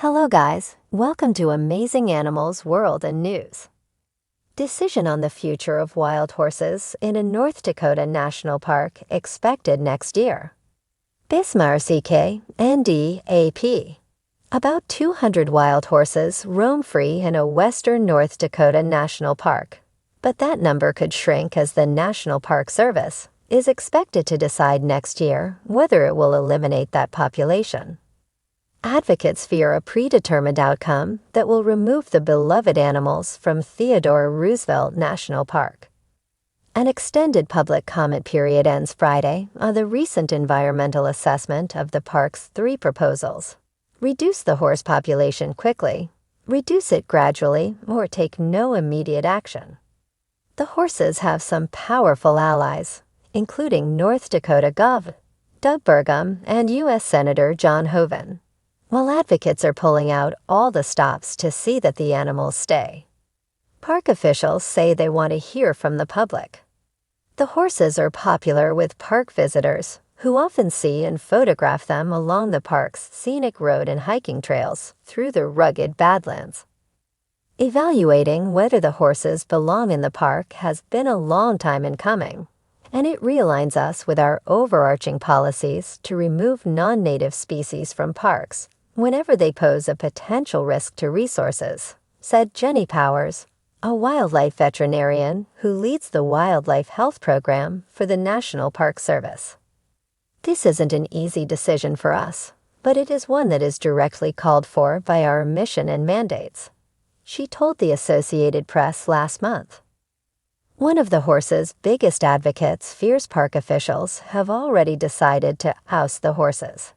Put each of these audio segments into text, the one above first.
Hello guys, welcome to Amazing Animals World and News. Decision on the future of wild horses in a North Dakota national park expected next year. Bismarck NDAP. About 200 wild horses roam free in a western North Dakota national park, but that number could shrink as the National Park Service is expected to decide next year whether it will eliminate that population. Advocates fear a predetermined outcome that will remove the beloved animals from Theodore Roosevelt National Park. An extended public comment period ends Friday on the recent environmental assessment of the park's three proposals. Reduce the horse population quickly, reduce it gradually, or take no immediate action. The horses have some powerful allies, including North Dakota Gov. Doug Burgum and U.S. Senator John Hoeven, while advocates are pulling out all the stops to see that the animals stay. Park officials say they want to hear from the public. The horses are popular with park visitors, who often see and photograph them along the park's scenic road and hiking trails through the rugged Badlands. Evaluating whether the horses belong in the park has been a long time in coming, and it realigns us with our overarching policies to remove non-native species from parks whenever they pose a potential risk to resources, said Jenny Powers, a wildlife veterinarian who leads the Wildlife Health Program for the National Park Service. This isn't an easy decision for us, but it is one that is directly called for by our mission and mandates, she told the Associated Press last month. One of the horses' biggest advocates fears park officials have already decided to oust the horses.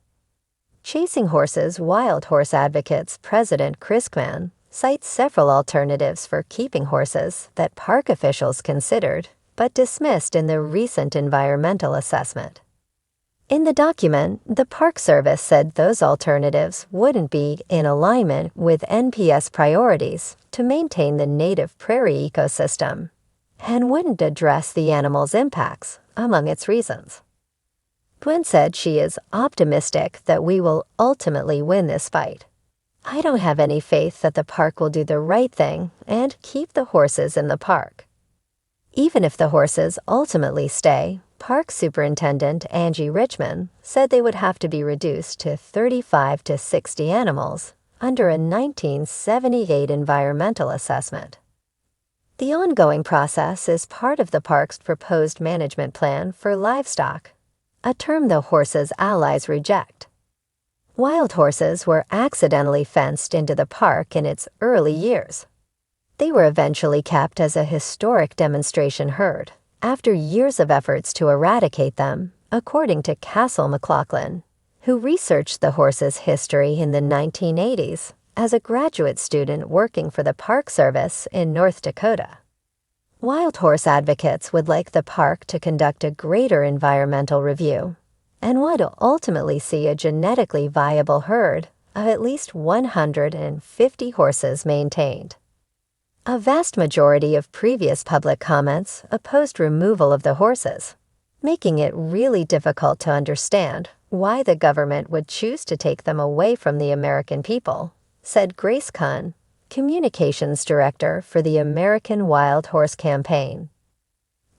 Chasing Horses Wild Horse Advocates President Chris Kman cites several alternatives for keeping horses that park officials considered but dismissed in the recent environmental assessment. In the document, the Park Service said those alternatives wouldn't be in alignment with NPS priorities to maintain the native prairie ecosystem and wouldn't address the animal's impacts, among its reasons. Gwynn said she is optimistic that we will ultimately win this fight. I don't have any faith that the park will do the right thing and keep the horses in the park. Even if the horses ultimately stay, Park Superintendent Angie Richmond said they would have to be reduced to 35 to 60 animals under a 1978 environmental assessment. The ongoing process is part of the park's proposed management plan for livestock, a term the horses' allies reject. Wild horses were accidentally fenced into the park in its early years. They were eventually kept as a historic demonstration herd after years of efforts to eradicate them, according to Castle McLaughlin, who researched the horses' history in the 1980s as a graduate student working for the Park Service in North Dakota. Wild horse advocates would like the park to conduct a greater environmental review and would ultimately see a genetically viable herd of at least 150 horses maintained. A vast majority of previous public comments opposed removal of the horses, making it really difficult to understand why the government would choose to take them away from the American people, said Grace Kuhn, Communications Director for the American Wild Horse Campaign.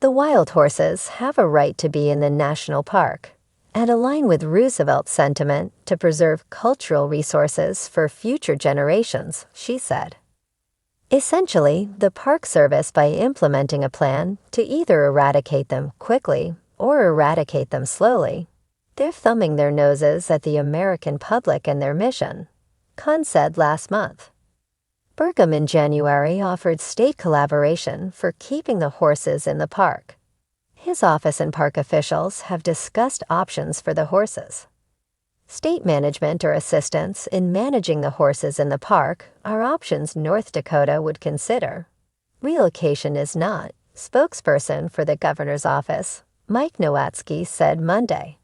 The wild horses have a right to be in the national park and align with Roosevelt's sentiment to preserve cultural resources for future generations, she said. Essentially, the Park Service, by implementing a plan to either eradicate them quickly or eradicate them slowly, they're thumbing their noses at the American public and their mission, Kuhn said last month. Burgum in January offered state collaboration for keeping the horses in the park. His office and park officials have discussed options for the horses. State management or assistance in managing the horses in the park are options North Dakota would consider. Relocation is not, spokesperson for the governor's office, Mike Nowatzki, said Monday.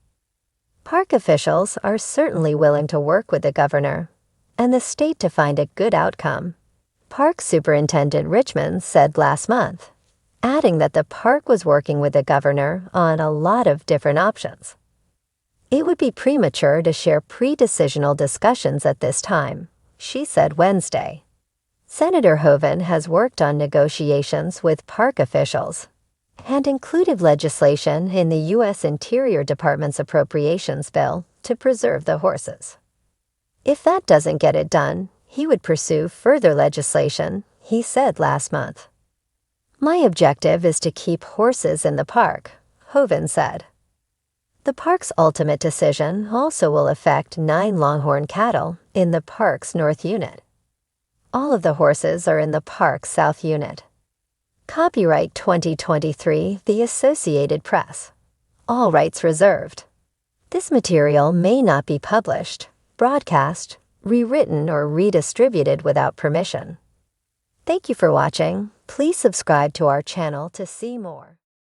Park officials are certainly willing to work with the governor and the state to find a good outcome, Park Superintendent Richmond said last month, adding that the park was working with the governor on a lot of different options. It would be premature to share pre-decisional discussions at this time, she said Wednesday. Senator Hoeven has worked on negotiations with park officials and included legislation in the U.S. Interior Department's appropriations bill to preserve the horses. If that doesn't get it done, he would pursue further legislation, he said last month. My objective is to keep horses in the park, Hoeven said. The park's ultimate decision also will affect 9 longhorn cattle in the park's North Unit. All of the horses are in the park's South Unit. Copyright 2023, The Associated Press. All rights reserved. This material may not be published, broadcast, rewritten, or redistributed without permission. Thank you for watching. Please subscribe to our channel to see more.